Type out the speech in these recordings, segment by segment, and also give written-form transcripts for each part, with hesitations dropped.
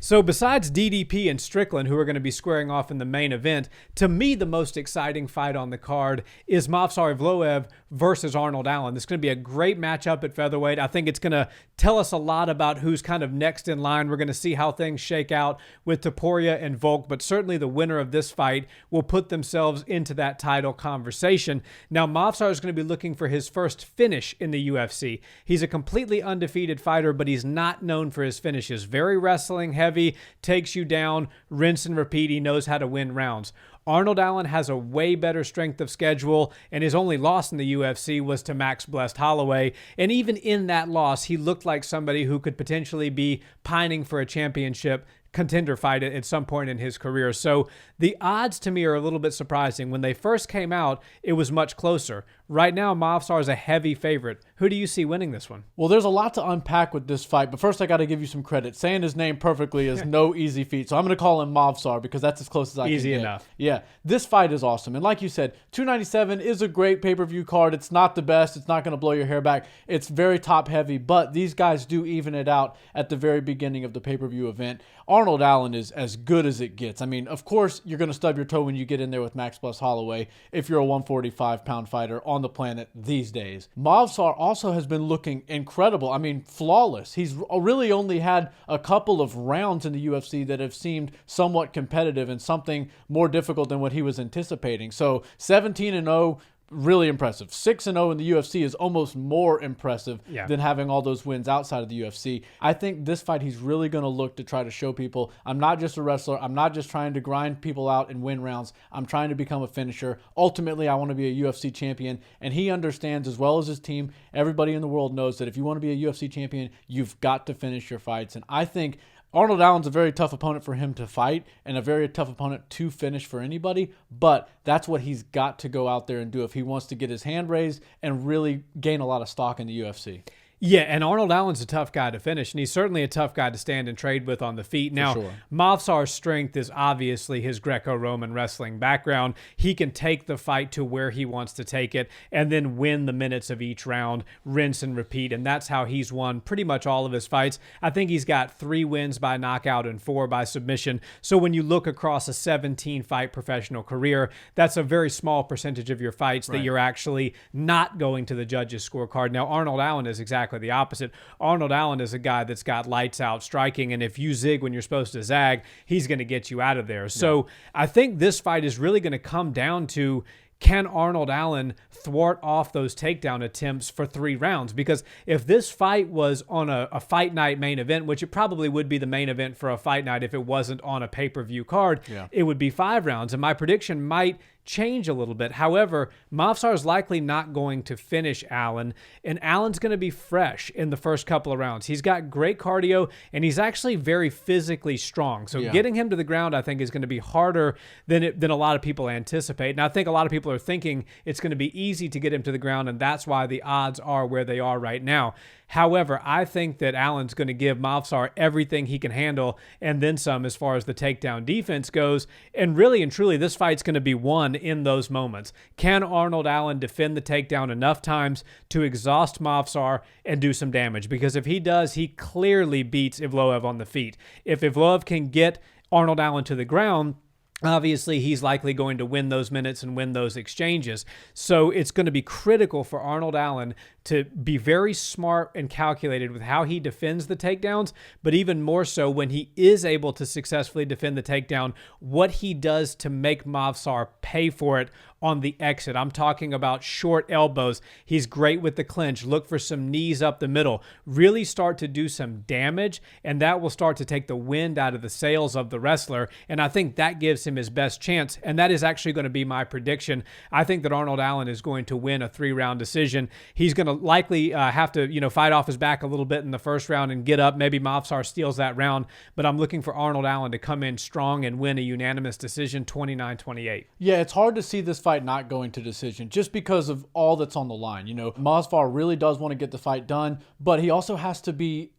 So besides DDP and Strickland, who are going to be squaring off in the main event, to me the most exciting fight on the card is Movsar Evloev versus Arnold Allen. This is going to be a great matchup at featherweight. I think it's going to tell us a lot about who's kind of next in line. We're going to see how things shake out with Topuria and Volk, but certainly the winner of this fight will put themselves into that title conversation. Now, Movsar is going to be looking for his first finish in the UFC. He's a completely undefeated fighter, but he's not known for his finishes. Very wrestling heavy, takes you down, rinse and repeat. He knows how to win rounds. Arnold Allen has a way better strength of schedule, and his only loss in the UFC was to Max Holloway. And even in that loss, he looked like somebody who could potentially be pining for a championship contender fight at some point in his career. So the odds to me are a little bit surprising. When they first came out, it was much closer. Right now, Movsar is a heavy favorite. Who do you see winning this one? Well, there's a lot to unpack with this fight, but first I got to give you some credit. Saying his name perfectly is no easy feat, so I'm going to call him Movsar because that's as close as I can get. Easy enough. Yeah, this fight is awesome. And like you said, 297 is a great pay-per-view card. It's not the best. It's not going to blow your hair back. It's very top-heavy, but these guys do even it out at the very beginning of the pay-per-view event. Arnold Allen is as good as it gets. I mean, of course, you're going to stub your toe when you get in there with Max Holloway if you're a 145-pound fighter on the planet these days. Movsar also has been looking incredible. I mean, flawless. He's really only had a couple of rounds in the UFC that have seemed somewhat competitive and something more difficult than what he was anticipating. So 17-0, really impressive. 6-0 in the UFC is almost more impressive than having all those wins outside of the UFC. I think this fight he's really going to look to try to show people, I'm not just a wrestler. I'm not just trying to grind people out and win rounds. I'm trying to become a finisher. Ultimately, I want to be a UFC champion. And he understands, as well as his team, everybody in the world knows that if you want to be a UFC champion, you've got to finish your fights. And I think Arnold Allen's a very tough opponent for him to fight and a very tough opponent to finish for anybody, but that's what he's got to go out there and do if he wants to get his hand raised and really gain a lot of stock in the UFC. Yeah, and Arnold Allen's a tough guy to finish, and he's certainly a tough guy to stand and trade with on the feet. Now, Movsar's strength is obviously his Greco-Roman wrestling background. He can take the fight to where he wants to take it and then win the minutes of each round, rinse and repeat, and that's how he's won pretty much all of his fights. I think he's got 3 wins by knockout and 4 by submission. So when you look across a 17-fight professional career, that's a very small percentage of your fights that you're actually not going to the judges' scorecard. Now, Arnold Allen is exactly the opposite. Arnold Allen is a guy that's got lights out striking, and if you zig when you're supposed to zag, he's going to get you out of there. So I think this fight is really going to come down to, can Arnold Allen thwart off those takedown attempts for 3 rounds? Because if this fight was on a fight night main event, which it probably would be the main event for a fight night if it wasn't on a pay-per-view card, it would be 5 rounds. And my prediction might change a little bit. However, Movsar is likely not going to finish Allen, and Allen's going to be fresh in the first couple of rounds. He's got great cardio, and he's actually very physically strong. So getting him to the ground, I think, is going to be harder than a lot of people anticipate. And I think a lot of people are thinking it's going to be easy to get him to the ground, and that's why the odds are where they are right now. However, I think that Allen's going to give Movsar everything he can handle and then some as far as the takedown defense goes. And really and truly, this fight's going to be won in those moments. Can Arnold Allen defend the takedown enough times to exhaust Movsar and do some damage? Because if he does, he clearly beats Evloev on the feet. If Evloev can get Arnold Allen to the ground, obviously, he's likely going to win those minutes and win those exchanges. So it's going to be critical for Arnold Allen to be very smart and calculated with how he defends the takedowns, but even more so when he is able to successfully defend the takedown, what he does to make Movsar pay for it on the exit. I'm talking about short elbows. He's great with the clinch. Look for some knees up the middle. Really start to do some damage, and that will start to take the wind out of the sails of the wrestler, and I think that gives him his best chance, and that is actually going to be my prediction. I think that Arnold Allen is going to win a 3-round decision. He's going to likely have to fight off his back a little bit in the first round and get up. Maybe Movsar steals that round, but I'm looking for Arnold Allen to come in strong and win a unanimous decision, 29-28. Yeah, it's hard to see this fight not going to decision just because of all that's on the line. Movsar really does want to get the fight done, but he also has to be,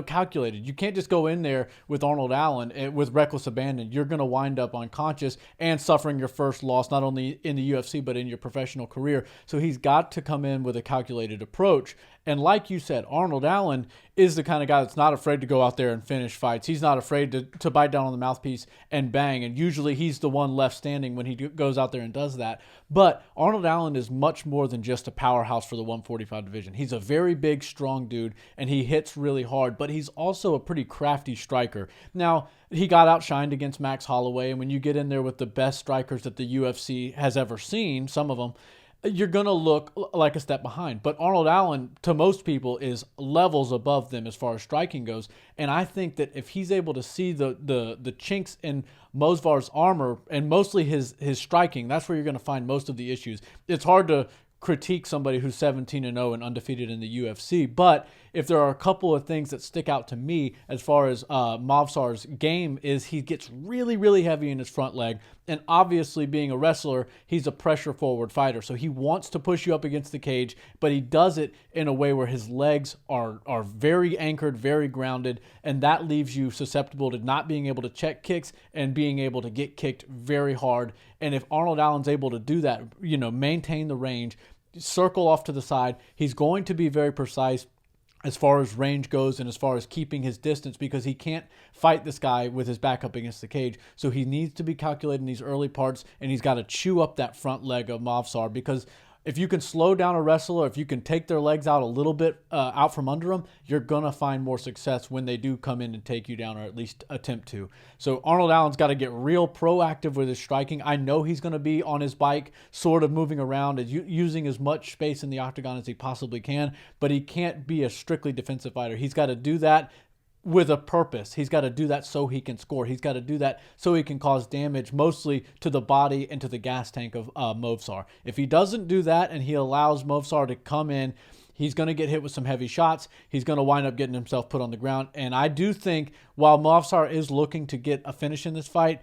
calculated. You can't just go in there with Arnold Allen with reckless abandon. You're going to wind up unconscious and suffering your first loss, not only in the UFC, but in your professional career. So he's got to come in with a calculated calculated approach. And like you said, Arnold Allen is the kind of guy that's not afraid to go out there and finish fights. He's not afraid to bite down on the mouthpiece and bang. And usually he's the one left standing when he goes out there and does that. But Arnold Allen is much more than just a powerhouse for the 145 division. He's a very big, strong dude, and he hits really hard. But he's also a pretty crafty striker. Now, he got outshined against Max Holloway. And when you get in there with the best strikers that the UFC has ever seen, some of them, you're going to look like a step behind. But Arnold Allen, to most people, is levels above them as far as striking goes. And I think that if he's able to see the chinks in Movsar's armor and mostly his striking, that's where you're going to find most of the issues. It's hard to critique somebody who's 17-0 and undefeated in the UFC, but if there are a couple of things that stick out to me as far as Movsar's game is he gets really, really heavy in his front leg, and obviously being a wrestler, he's a pressure forward fighter, so he wants to push you up against the cage, but he does it in a way where his legs are very anchored, very grounded, and that leaves you susceptible to not being able to check kicks and being able to get kicked very hard. And if Arnold Allen's able to do that, maintain the range, circle off to the side, he's going to be very precise as far as range goes and as far as keeping his distance, because he can't fight this guy with his back up against the cage. So he needs to be calculating these early parts, and he's got to chew up that front leg of Movsar, because if you can slow down a wrestler, if you can take their legs out a little bit out from under them, you're going to find more success when they do come in and take you down, or at least attempt to. So Arnold Allen's got to get real proactive with his striking. I know he's going to be on his bike, sort of moving around and using as much space in the octagon as he possibly can, but he can't be a strictly defensive fighter. He's got to do that with a purpose. He's got to do that so he can score. He's got to do that so he can cause damage, mostly to the body and to the gas tank of Movsar. If he doesn't do that and he allows Movsar to come in, he's going to get hit with some heavy shots. He's going to wind up getting himself put on the ground. And I do think while Movsar is looking to get a finish in this fight,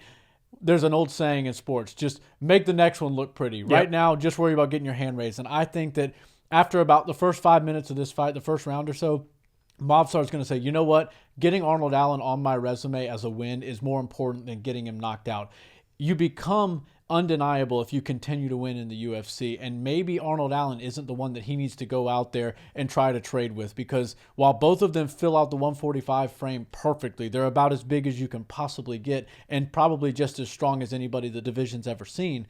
there's an old saying in sports, just make the next one look pretty. Yep. Right now, just worry about getting your hand raised. And I think that after about the first 5 minutes of this fight, the first round or so, Movsar's going to say, you know what? Getting Arnold Allen on my resume as a win is more important than getting him knocked out. You become undeniable if you continue to win in the UFC, and maybe Arnold Allen isn't the one that he needs to go out there and try to trade with, because while both of them fill out the 145 frame perfectly, they're about as big as you can possibly get and probably just as strong as anybody the division's ever seen.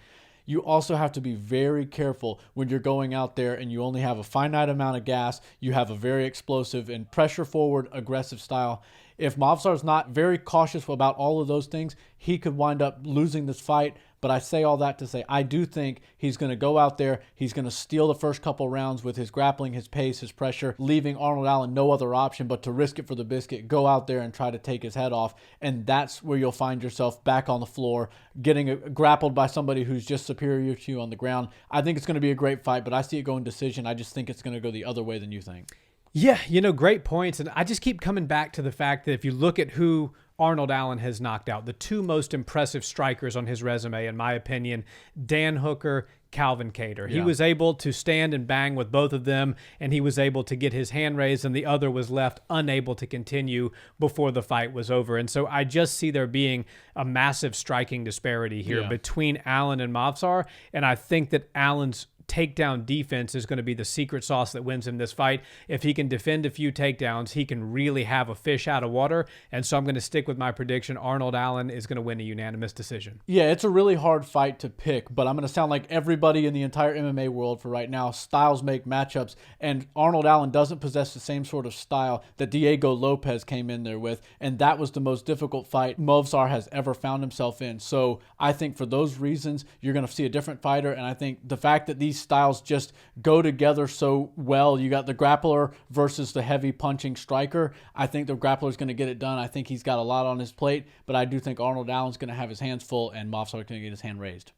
You also have to be very careful when you're going out there and you only have a finite amount of gas. You have a very explosive and pressure-forward, aggressive style. If Movsar's not very cautious about all of those things, he could wind up losing this fight. But I say all that to say I do think he's going to go out there, he's going to steal the first couple rounds with his grappling, his pace, his pressure, leaving Arnold Allen no other option but to risk it for the biscuit, go out there and try to take his head off. And that's where you'll find yourself back on the floor, getting grappled by somebody who's just superior to you on the ground. I think it's going to be a great fight, but I see it going decision. I just think it's going to go the other way than you think. Yeah, great points. And I just keep coming back to the fact that if you look at who Arnold Allen has knocked out, the two most impressive strikers on his resume, in my opinion, Dan Hooker, Calvin Kattar. Yeah. He was able to stand and bang with both of them, and he was able to get his hand raised, and the other was left unable to continue before the fight was over. And so I just see there being a massive striking disparity here between Allen and Movsar, and I think that Allen's takedown defense is going to be the secret sauce that wins him this fight. If he can defend a few takedowns, he can really have a fish out of water. And so I'm going to stick with my prediction. Arnold Allen is going to win a unanimous decision. Yeah, it's a really hard fight to pick, but I'm going to sound like everybody in the entire MMA world for right now. Styles make matchups, and Arnold Allen doesn't possess the same sort of style that Diego Lopez came in there with, and that was the most difficult fight Movsar has ever found himself in. So I think for those reasons, you're going to see a different fighter, and I think the fact that these styles just go together so well. You got the grappler versus the heavy punching striker. I think the grappler is going to get it done. I think he's got a lot on his plate, but I do think Arnold Allen's going to have his hands full and Movsar's going to get his hand raised.